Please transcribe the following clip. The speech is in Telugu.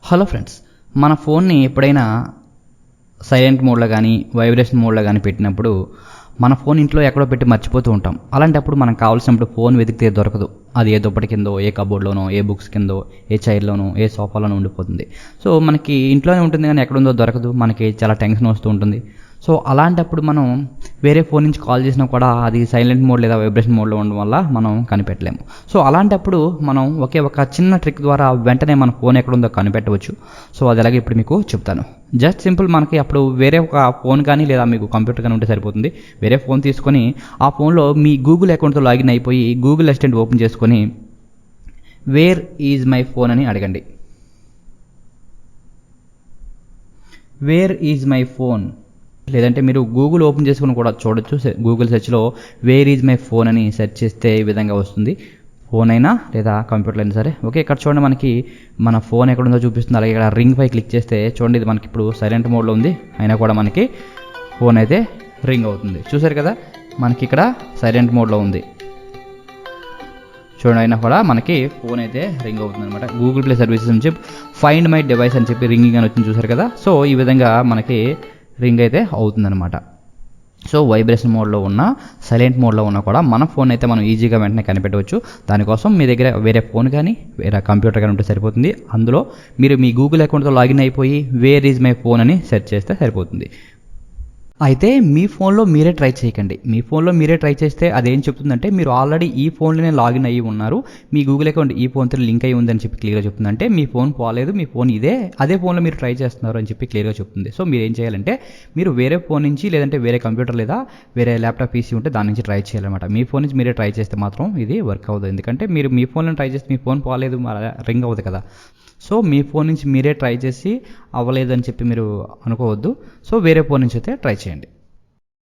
హలో ఫ్రెండ్స్, మన ఫోన్ని ఎప్పుడైనా సైలెంట్ మోడ్లో కానీ వైబ్రేషన్ మోడ్లో కానీ పెట్టినప్పుడు మన ఫోన్ ఇంట్లో ఎక్కడో పెట్టి మర్చిపోతూ ఉంటాం. అలాంటప్పుడు మనకు కావాల్సినప్పుడు ఫోన్ వెతికితే దొరకదు. అది ఏ దుప్పటి కిందో, ఏ కబోర్డ్లోనో, ఏ బుక్స్ కిందో, ఏ చైర్లోనో, ఏ సోఫాలోనో ఉండిపోతుంది. సో మనకి ఇంట్లోనే ఉంటుంది కానీ ఎక్కడుందో దొరకదు. మనకి చాలా టెన్షన్ వస్తూ ఉంటుంది. సో అలాంటప్పుడు మనం వేరే ఫోన్ నుంచి కాల్ చేసినా కూడా అది సైలెంట్ మోడ్ లేదా వైబ్రేషన్ మోడ్లో ఉండడం వల్ల మనం కనిపెట్టలేము. సో అలాంటప్పుడు మనం ఒక చిన్న ట్రిక్ ద్వారా వెంటనే మన ఫోన్ ఎక్కడుందో కనిపెట్టవచ్చు. సో అది ఎలాగో ఇప్పుడు మీకు చెప్తాను. జస్ట్ సింపుల్, మనకి అప్పుడు వేరే ఒక ఫోన్ కానీ లేదా మీకు కంప్యూటర్ కానీ ఉంటే సరిపోతుంది. వేరే ఫోన్ తీసుకొని ఆ ఫోన్లో మీ గూగుల్ అకౌంట్తో లాగిన్ అయిపోయి గూగుల్ అసిస్టెంట్ ఓపెన్ చేసుకొని వేర్ ఈజ్ మై ఫోన్ అని అడగండి. వేర్ ఈజ్ మై ఫోన్, లేదంటే మీరు గూగుల్ ఓపెన్ చేసుకుని కూడా చూడొచ్చు. గూగుల్ సెర్చ్లో వేర్ ఈజ్ మై ఫోన్ అని సెర్చ్ చేస్తే ఈ విధంగా వస్తుంది. ఫోన్ అయినా లేదా కంప్యూటర్ అయినా సరే. ఓకే, ఇక్కడ చూడండి, మనకి మన ఫోన్ ఎక్కడుందో చూపిస్తుంది. అలాగే ఇక్కడ రింగ్ పై క్లిక్ చేస్తే చూడండి, ఇది మనకి ఇప్పుడు సైలెంట్ మోడ్లో ఉంది. అయినా కూడా మనకి ఫోన్ అయితే రింగ్ అవుతుంది. చూసారు కదా, మనకి ఇక్కడ సైలెంట్ మోడ్లో ఉంది. చూడండి, అయినా కూడా మనకి ఫోన్ అయితే రింగ్ అవుతుంది అనమాట. గూగుల్ ప్లే సర్వీసెస్ నుంచి ఫైండ్ మై డివైస్ అని చెప్పి రింగింగ్ అని వచ్చింది, చూసారు కదా. సో ఈ విధంగా మనకి రింగ్ అయితే అవుతుందన్నమాట. సో వైబ్రేషన్ మోడ్లో ఉన్న, సైలెంట్ మోడ్లో ఉన్నా కూడా మన ఫోన్ అయితే మనం ఈజీగా వెంటనే కనిపెట్టవచ్చు. దానికోసం మీ దగ్గర వేరే ఫోన్ కానీ వేరే కంప్యూటర్ కానీ ఉంటే సరిపోతుంది. అందులో మీరు మీ గూగుల్ అకౌంట్తో లాగిన్ అయిపోయి వేర్ ఈజ్ మై ఫోన్ అని సెర్చ్ చేస్తే సరిపోతుంది. అయితే మీ ఫోన్లో మీరే ట్రై చేయకండి. మీ ఫోన్లో మీరే ట్రై చేస్తే అదేం చెప్తుందంటే మీరు ఆల్రెడీ ఈ ఫోన్లోనే లాగిన్ అయ్యి ఉన్నారు, మీ గూగుల్ అకౌంట్ ఈ ఫోన్తో లింక్ అయ్యి ఉందని చెప్పి క్లియర్గా చెప్తుందంటే మీ ఫోన్ పోలేదు, మీ ఫోన్ అదే ఫోన్లో మీరు ట్రై చేస్తున్నారు అని చెప్పి క్లియర్గా చెప్తుంది. సో మీరు ఏం చేయాలంటే మీరు వేరే ఫోన్ నుంచి, లేదంటే వేరే కంప్యూటర్ లేదా వేరే ల్యాప్టాప్ పీసీ ఉంటే దాని నుంచి ట్రై చేయాలన్నమాట. మీ ఫోన్ నుంచి మీరే ట్రై చేస్తే మాత్రం ఇది వర్క్ అవ్వదు. ఎందుకంటే మీరు మీ ఫోన్లో ట్రై చేస్తే మీ ఫోన్ పోలేదు, రింగ్ అవ్వదు కదా. సో మీ ఫోన్ నుంచి మీరే ట్రై చేసి అవ్వలేదని చెప్పి మీరు అనుకోవద్దు. సో వేరే ఫోన్ నుంచి అయితే ట్రై చేయండి.